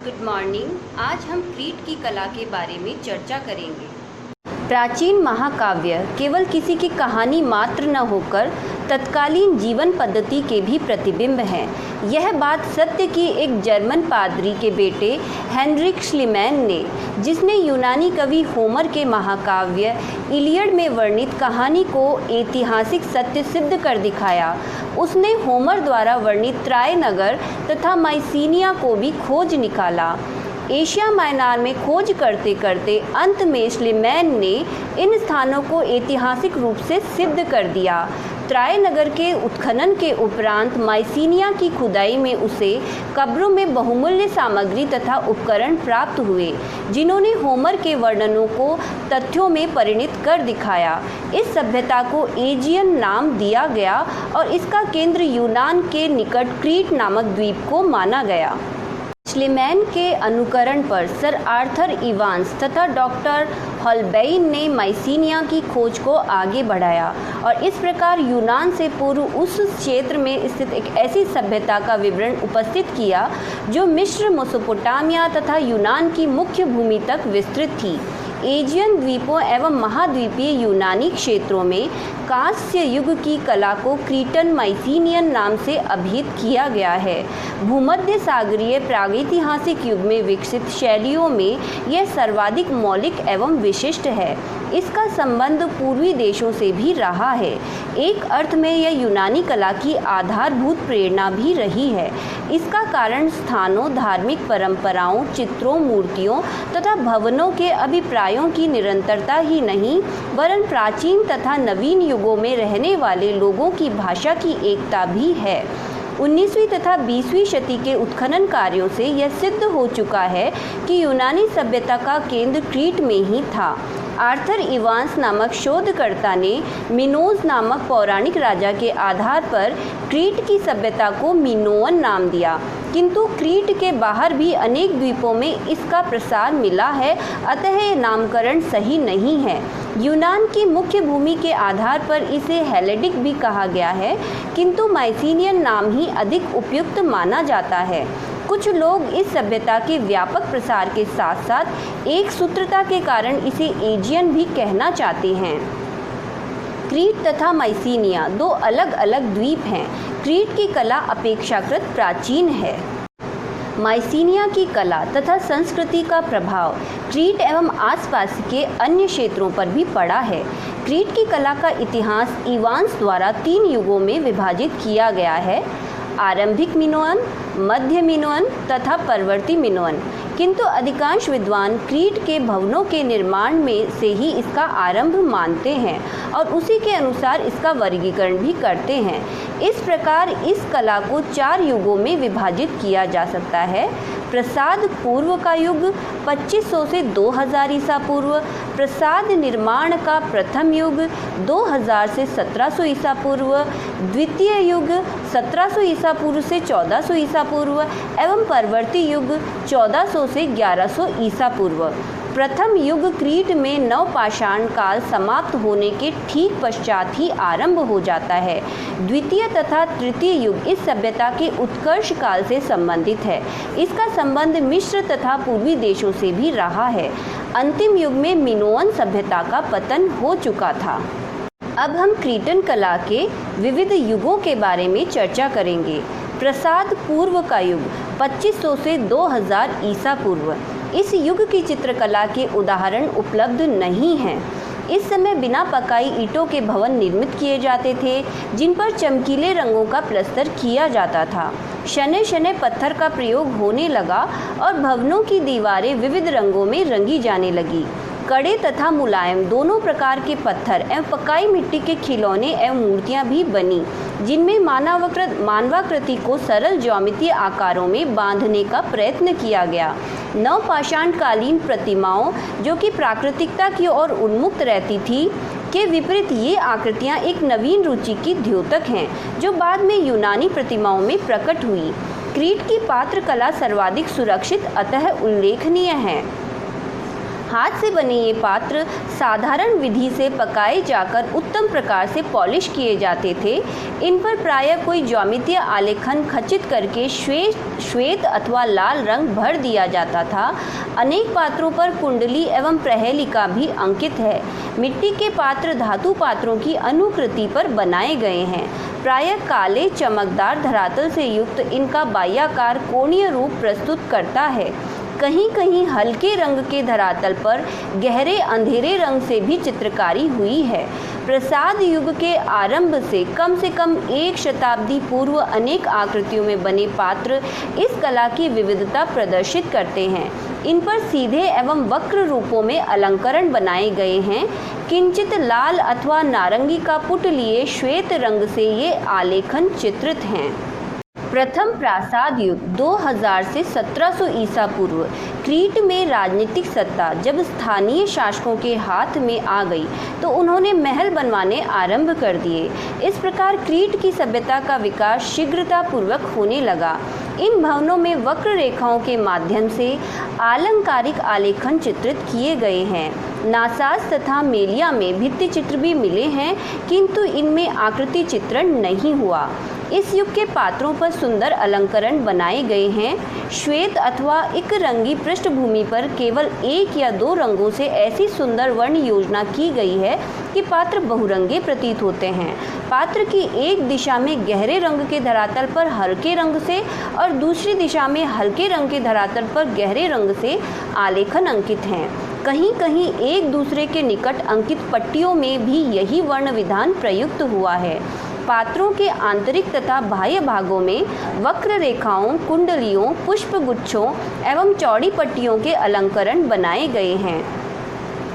Good morning. आज हम क्रीट की कला के बारे में चर्चा करेंगे। प्राचीन महाकाव्य केवल किसी की कहानी मात्र न होकर तत्कालीन जीवन पद्धति के भी प्रतिबिंब हैं। यह बात सत्य की एक जर्मन पादरी के बेटे हेनरिक श्लीमैन ने, जिसने यूनानी कवि होमर के महाकाव्य इलियड में वर्णित कहानी को ऐतिहासिक सत्य सिद्ध कर दिखाया। उसने होमर द्वारा वर्णित ट्राय नगर तथा माइसीनिया को भी खोज निकाला। एशिया माइनर में खोज करते करते अंत में श्लीमैन ने इन स्थानों को ऐतिहासिक रूप से सिद्ध कर दिया। ट्राय नगर के उत्खनन के उपरांत माइसीनिया की खुदाई में उसे कब्रों में बहुमूल्य सामग्री तथा उपकरण प्राप्त हुए, जिन्होंने होमर के वर्णनों को तथ्यों में परिणत कर दिखाया। इस सभ्यता को एजियन नाम दिया गया और इसका केंद्र यूनान के निकट क्रीट नामक द्वीप को माना गया। श्लीमैन के अनुकरण पर सर आर्थर इवांस तथा डॉक्टर हॉलबेइन ने माइसीनिया की खोज को आगे बढ़ाया और इस प्रकार यूनान से पूर्व उस क्षेत्र में स्थित एक ऐसी सभ्यता का विवरण उपस्थित किया जो मिस्र, मेसोपोटामिया तथा यूनान की मुख्य भूमि तक विस्तृत थी। एजियन द्वीपों एवं महाद्वीपीय यूनानी क्षेत्रों में कांस्य युग की कला को क्रीटन माइसीनियन नाम से अभिहित किया गया है। भूमध्य सागरीय प्रागैतिहासिक युग में विकसित शैलियों में यह सर्वाधिक मौलिक एवं विशिष्ट है। इसका संबंध पूर्वी देशों से भी रहा है। एक अर्थ में यह यूनानी कला की आधारभूत प्रेरणा भी रही है। इसका कारण स्थानों, धार्मिक परंपराओं, चित्रों, मूर्तियों तथा भवनों के अभिप्रायों की निरंतरता ही नहीं, वरन प्राचीन तथा नवीन युगों में रहने वाले लोगों की भाषा की एकता भी है। 19वीं तथा 20वीं शती के उत्खनन कार्यों से यह सिद्ध हो चुका है कि यूनानी सभ्यता का केंद्र क्रीट में ही था। आर्थर इवांस नामक शोधकर्ता ने मिनोज नामक पौराणिक राजा के आधार पर क्रीट की सभ्यता को मिनोअन नाम दिया, किंतु क्रीट के बाहर भी अनेक द्वीपों में इसका प्रसार मिला है, अतः यह नामकरण सही नहीं है। यूनान की मुख्य भूमि के आधार पर इसे हेलेडिक भी कहा गया है, किंतु माइसीनियन नाम ही अधिक उपयुक्त माना जाता है। कुछ लोग इस सभ्यता के व्यापक प्रसार के साथ साथ एक सूत्रता के कारण इसे एजियन भी कहना चाहते हैं। क्रीट तथा माइसीनिया दो अलग अलग द्वीप हैं। क्रीट की कला अपेक्षाकृत प्राचीन है। माइसीनिया की कला तथा संस्कृति का प्रभाव क्रीट एवं आसपास के अन्य क्षेत्रों पर भी पड़ा है। क्रीट की कला का इतिहास इवांस द्वारा 3 युगों में विभाजित किया गया है: आरंभिक मिनोअन, मध्य मिनोअन तथा परवर्ती मिनोअन। किंतु अधिकांश विद्वान क्रीट के भवनों के निर्माण में से ही इसका आरंभ मानते हैं और उसी के अनुसार इसका वर्गीकरण भी करते हैं। इस प्रकार इस कला को 4 युगों में विभाजित किया जा सकता है: प्रसाद पूर्व का युग 2500 से 2000 ईसा पूर्व, प्रसाद निर्माण का प्रथम युग 2000 से 1700 ईसा पूर्व, द्वितीय युग 1700 ईसा पूर्व से 1400 ईसा पूर्व एवं परवर्ती युग 1400 से 1100 ईसा पूर्व। प्रथम युग क्रीट में नवपाषाण काल समाप्त होने के ठीक पश्चात ही आरंभ हो जाता है। द्वितीय तथा तृतीय युग इस सभ्यता के उत्कर्ष काल से संबंधित है। इसका संबंध मिस्र तथा पूर्वी देशों से भी रहा है। अंतिम युग में मिनोअन सभ्यता का पतन हो चुका था। अब हम क्रीटन कला के विविध युगों के बारे में चर्चा करेंगे। प्रसाद पूर्व का युग 2500 से 2000 ईसा पूर्व। इस युग की चित्रकला के उदाहरण उपलब्ध नहीं हैं। इस समय बिना पकाई ईंटों के भवन निर्मित किए जाते थे, जिन पर चमकीले रंगों का प्लस्तर किया जाता था। शनै शनै पत्थर का प्रयोग होने लगा और भवनों की दीवारें विविध रंगों में रंगी जाने लगी। कड़े तथा मुलायम दोनों प्रकार के पत्थर एवं पकाई मिट्टी के खिलौने एवं मूर्तियां भी बनी, जिनमें मानवाकृति को सरल ज्यामितीय आकारों में बांधने का प्रयत्न किया गया। नवपाषाणकालीन प्रतिमाओं, जो कि प्राकृतिकता की ओर उन्मुक्त रहती थी, के विपरीत ये आकृतियां एक नवीन रुचि की द्योतक हैं, जो बाद में यूनानी प्रतिमाओं में प्रकट हुई। क्रीट की पात्र कला सर्वाधिक सुरक्षित अतः उल्लेखनीय है। हाथ से बने ये पात्र साधारण विधि से पकाए जाकर उत्तम प्रकार से पॉलिश किए जाते थे। इन पर प्रायः कोई ज्यामितीय आलेखन खचित करके श्वेत अथवा लाल रंग भर दिया जाता था। अनेक पात्रों पर कुंडली एवं प्रहेलिका भी अंकित है। मिट्टी के पात्र धातु पात्रों की अनुकृति पर बनाए गए हैं। प्रायः काले चमकदार धरातल से युक्त इनका बाह्याकार कोणीय रूप प्रस्तुत करता है। कहीं कहीं हल्के रंग के धरातल पर गहरे अंधेरे रंग से भी चित्रकारी हुई है। प्रसाद युग के आरंभ से कम 1 शताब्दी पूर्व अनेक आकृतियों में बने पात्र इस कला की विविधता प्रदर्शित करते हैं। इन पर सीधे एवं वक्र रूपों में अलंकरण बनाए गए हैं। किंचित लाल अथवा नारंगी का पुट लिए श्वेत रंग से ये आलेखन चित्रित हैं। प्रथम प्रासाद युग 2000 से 1700 ईसा पूर्व क्रीट में राजनीतिक सत्ता जब स्थानीय शासकों के हाथ में आ गई तो उन्होंने महल बनवाने आरंभ कर दिए। इस प्रकार क्रीट की सभ्यता का विकास शीघ्रतापूर्वक होने लगा। इन भवनों में वक्र रेखाओं के माध्यम से आलंकारिक आलेखन चित्रित किए गए हैं। नासाज तथा मेलिया में भित्ति चित्र भी मिले हैं, किंतु इनमें आकृति चित्रण नहीं हुआ। इस युग के पात्रों पर सुंदर अलंकरण बनाए गए हैं। श्वेत अथवा एक रंगी पृष्ठभूमि पर केवल 1 या 2 रंगों से ऐसी सुंदर वर्ण योजना की गई है कि पात्र बहुरंगे प्रतीत होते हैं। पात्र की एक दिशा में गहरे रंग के धरातल पर हल्के रंग से और दूसरी दिशा में हल्के रंग के धरातल पर गहरे रंग से आलेखन अंकित हैं। कहीं कहीं एक दूसरे के निकट अंकित पट्टियों में भी यही वर्ण विधान प्रयुक्त हुआ है। पात्रों के आंतरिक तथा बाह्य भागों में वक्र रेखाओं, कुंडलियों, पुष्पगुच्छों एवं चौड़ी पट्टियों के अलंकरण बनाए गए हैं।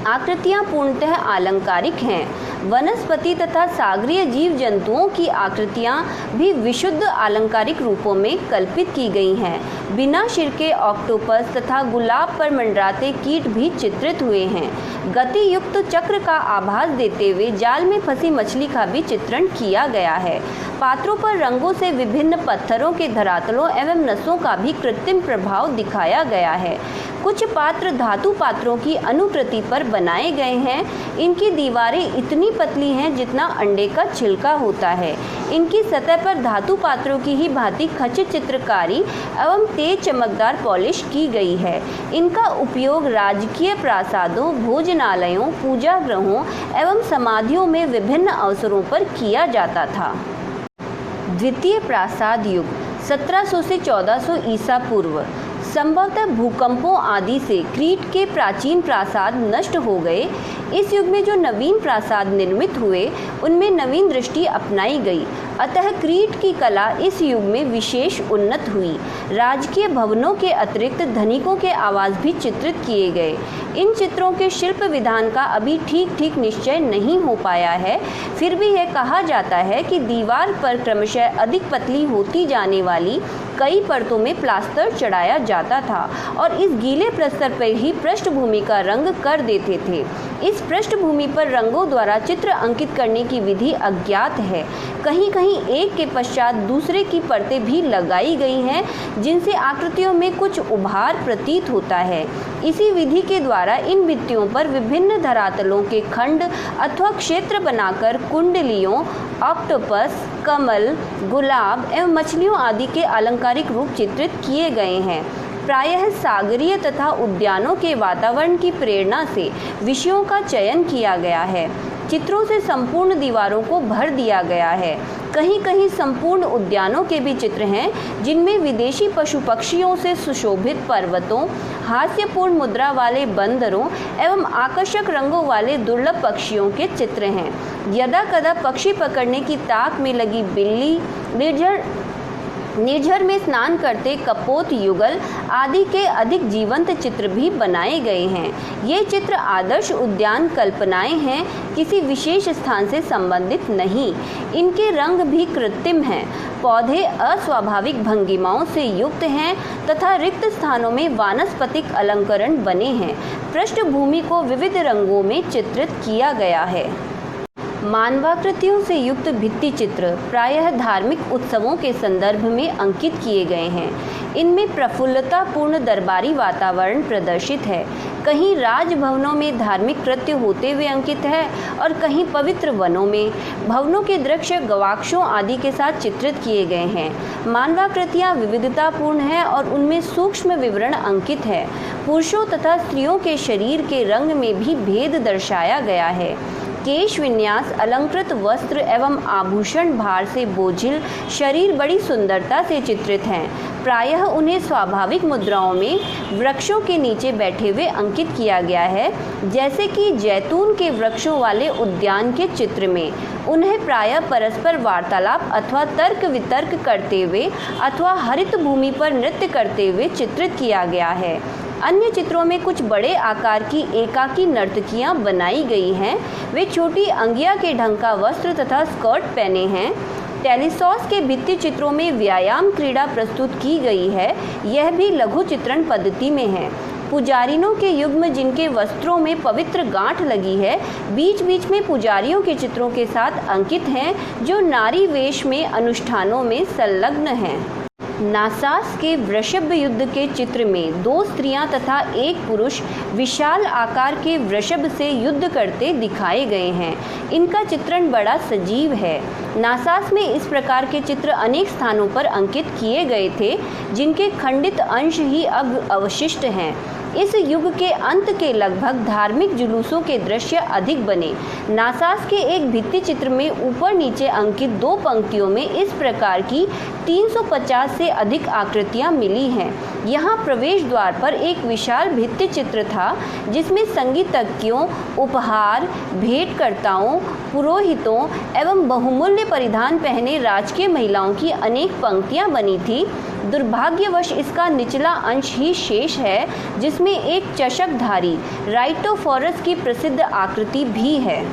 आकृतियां पूर्णतः आलंकारिक हैं। वनस्पति तथा सागरीय जीव जंतुओं की आकृतियां भी विशुद्ध आलंकारिक रूपों में कल्पित की गई हैं। बिना सिर के ऑक्टोपस तथा गुलाब पर मंडराते कीट भी चित्रित हुए हैं। गति युक्त चक्र का आभास देते हुए जाल में फंसी मछली का भी चित्रण किया गया है। पात्रों पर रंगों से विभिन्न पत्थरों के धरातलों एवं नसों का भी कृत्रिम प्रभाव दिखाया गया है। कुछ पात्र धातु पात्रों की अनुकृति पर बनाए गए हैं। इनकी दीवारें इतनी पतली हैं जितना अंडे का छिलका होता है। इनकी सतह पर धातु पात्रों की ही भांति खचित चित्रकारी एवं तेज चमकदार पॉलिश की गई है। इनका उपयोग राजकीय प्रासादों, भोजनालयों, पूजा गृहों एवं समाधियों में विभिन्न अवसरों पर किया जाता था। द्वितीय प्रासाद युग 1700 से 1400 ईसा पूर्व संभवतः भूकंपों आदि से क्रीट के प्राचीन प्रासाद नष्ट हो गए। इस युग में जो नवीन प्रासाद निर्मित हुए उनमें नवीन दृष्टि अपनाई गई। अतः क्रीट की कला इस युग में विशेष उन्नत हुई। राजकीय भवनों के अतिरिक्त धनिकों के आवास भी चित्रित किए गए। इन चित्रों के शिल्प विधान का अभी ठीक निश्चय नहीं हो पाया है। फिर भी यह कहा जाता है कि दीवार पर क्रमशः अधिक पतली होती जाने वाली कई परतों में प्लास्टर चढ़ाया जाता था और इस गीले प्रस्तर पर ही पृष्ठभूमि का रंग कर देते थे। इस पृष्ठभूमि पर रंगों द्वारा चित्र अंकित करने की विधि अज्ञात है। कहीं कहीं एक के पश्चात दूसरे की परतें भी लगाई गई हैं, जिनसे आकृतियों में कुछ उभार प्रतीत होता है। इसी विधि के द्वारा इन भित्तियों पर विभिन्न धरातलों के खंड अथवा क्षेत्र बनाकर कुंडलियों, ऑक्टोपस, कमल, गुलाब एवं मछलियों आदि के अलंकारिक रूप चित्रित किए गए हैं। प्रायः सागरीय तथा उद्यानों के वातावरण की प्रेरणा से विषयों का चयन किया गया है। चित्रों से संपूर्ण दीवारों को भर दिया गया है। कहीं कहीं संपूर्ण उद्यानों के भी चित्र हैं, जिनमें विदेशी पशु पक्षियों से सुशोभित पर्वतों, हास्यपूर्ण मुद्रा वाले बंदरों एवं आकर्षक रंगों वाले दुर्लभ पक्षियों के चित्र हैं। यदा कदा पक्षी पकड़ने की ताक में लगी बिल्ली, निर्झर में स्नान करते कपोत युगल आदि के अधिक जीवंत चित्र भी बनाए गए हैं। ये चित्र आदर्श उद्यान कल्पनाएं हैं, किसी विशेष स्थान से संबंधित नहीं। इनके रंग भी कृत्रिम हैं। पौधे अस्वाभाविक भंगिमाओं से युक्त हैं तथा रिक्त स्थानों में वानस्पतिक अलंकरण बने हैं। पृष्ठभूमि को विविध रंगों में चित्रित किया गया है। मानवाकृतियों से युक्त भित्ति चित्र प्रायः धार्मिक उत्सवों के संदर्भ में अंकित किए गए हैं। इनमें प्रफुल्लतापूर्ण दरबारी वातावरण प्रदर्शित है, कहीं राजभवनों में धार्मिक कृत्य होते हुए अंकित है और कहीं पवित्र वनों में। भवनों के दृश्य गवाक्षों आदि के साथ चित्रित किए गए हैं। मानवाकृतियाँ विविधतापूर्ण हैं और उनमें सूक्ष्म विवरण अंकित है। पुरुषों तथा स्त्रियों के शरीर के रंग में भी भेद दर्शाया गया है। केश विन्यास, अलंकृत वस्त्र एवं आभूषण भार से बोझिल शरीर बड़ी सुंदरता से चित्रित हैं। प्रायः उन्हें स्वाभाविक मुद्राओं में वृक्षों के नीचे बैठे हुए अंकित किया गया है, जैसे कि जैतून के वृक्षों वाले उद्यान के चित्र में। उन्हें प्रायः परस्पर वार्तालाप अथवा तर्क वितर्क करते हुए अथवा हरित भूमि पर नृत्य करते हुए चित्रित किया गया है। अन्य चित्रों में कुछ बड़े आकार की एकाकी नर्तकियां बनाई गई हैं। वे छोटी अंगिया के ढंग का वस्त्र तथा स्कर्ट पहने हैं। टेलीसॉस के भित्ति चित्रों में व्यायाम क्रीड़ा प्रस्तुत की गई है। यह भी लघु चित्रण पद्धति में है। पुजारिनों के युग्म जिनके वस्त्रों में पवित्र गांठ लगी है, बीच बीच में पुजारियों के चित्रों के साथ अंकित हैं, जो नारी वेश में अनुष्ठानों में संलग्न हैं। नासास के वृषभ युद्ध के चित्र में 2 स्त्रियां तथा 1 पुरुष विशाल आकार के वृषभ से युद्ध करते दिखाए गए हैं। इनका चित्रण बड़ा सजीव है। नासास में इस प्रकार के चित्र अनेक स्थानों पर अंकित किए गए थे, जिनके खंडित अंश ही अब अवशिष्ट हैं। इस युग के अंत के लगभग धार्मिक जुलूसों के दृश्य अधिक बने। नासास के एक भित्ति चित्र में ऊपर नीचे अंकित 2 पंक्तियों में इस प्रकार की 350 से अधिक आकृतियां मिली हैं। यहाँ प्रवेश द्वार पर एक विशाल भित्ति चित्र था, जिसमें संगीतज्ञों, उपहार, भेंटकर्ताओं, पुरोहितों एवं बहुमूल्य परिधान पहने राजकीय महिलाओं की अनेक पंक्तियां बनी थी। दुर्भाग्यवश इसका निचला अंश ही शेष है, जिसमें एक चषकधारी राइटोफोरस की प्रसिद्ध आकृति भी है।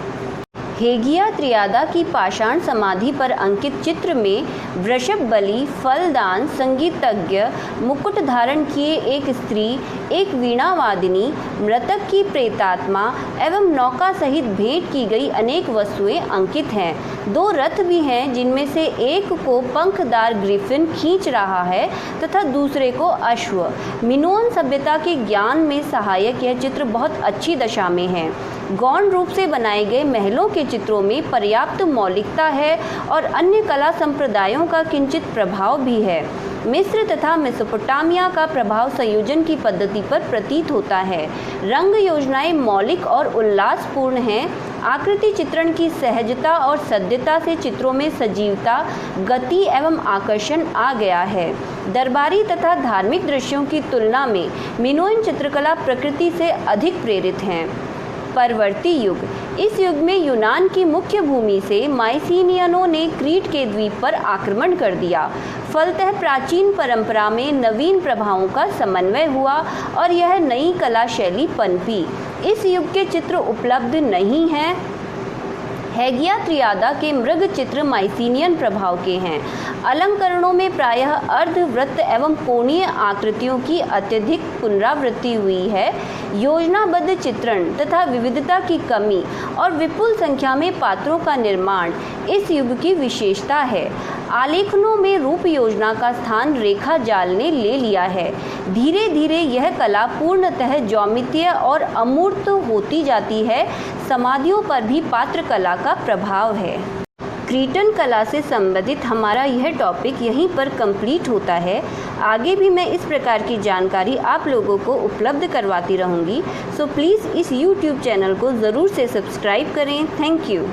हेगिया त्रियादा की पाषाण समाधि पर अंकित चित्र में वृषभ बलि, फलदान, संगीतज्ञ, मुकुट धारण किए एक स्त्री, एक वीणावादिनी, मृतक की प्रेतात्मा एवं नौका सहित भेंट की गई अनेक वस्तुएं अंकित हैं। 2 रथ भी हैं, जिनमें से एक को पंखदार ग्रिफिन खींच रहा है तथा दूसरे को अश्व। मिनोअन सभ्यता के ज्ञान में सहायक यह चित्र बहुत अच्छी दशा में है। गौण रूप से बनाए गए महलों के चित्रों में पर्याप्त मौलिकता है और अन्य कला संप्रदायों का किंचित प्रभाव भी है। मिस्र तथा मेसोपोटामिया का प्रभाव संयोजन की पद्धति पर प्रतीत होता है। रंग योजनाएं मौलिक और उल्लासपूर्ण हैं। आकृति चित्रण की सहजता और सद्यता से चित्रों में सजीवता, गति एवं आकर्षण आ गया है। दरबारी तथा धार्मिक दृश्यों की तुलना में मिनोअन चित्रकला प्रकृति से अधिक प्रेरित हैं। परवर्ती युग। इस युग में यूनान की मुख्य भूमि से माइसीनियनों ने क्रीट के द्वीप पर आक्रमण कर दिया। फलतः प्राचीन परंपरा में नवीन प्रभावों का समन्वय हुआ और यह नई कला शैली पनपी। इस युग के चित्र उपलब्ध नहीं हैं। हेगिया त्रियादा के मृग चित्र माइसीनियन प्रभाव के हैं। अलंकरणों में प्रायः अर्धवृत्त एवं कोणीय आकृतियों की अत्यधिक पुनरावृत्ति हुई है। योजनाबद्ध चित्रण तथा विविधता की कमी और विपुल संख्या में पात्रों का निर्माण इस युग की विशेषता है। आलेखनों में रूप योजना का स्थान रेखा जाल ने ले लिया है। धीरे धीरे यह कला पूर्णतः ज्यामितीय और अमूर्त होती जाती है। समाधियों पर भी पात्र कला का प्रभाव है। क्रीटन कला से संबंधित हमारा यह टॉपिक यहीं पर कंप्लीट होता है। आगे भी मैं इस प्रकार की जानकारी आप लोगों को उपलब्ध करवाती रहूँगी। सो प्लीज़ इस YouTube चैनल को ज़रूर से सब्सक्राइब करें। Thank you.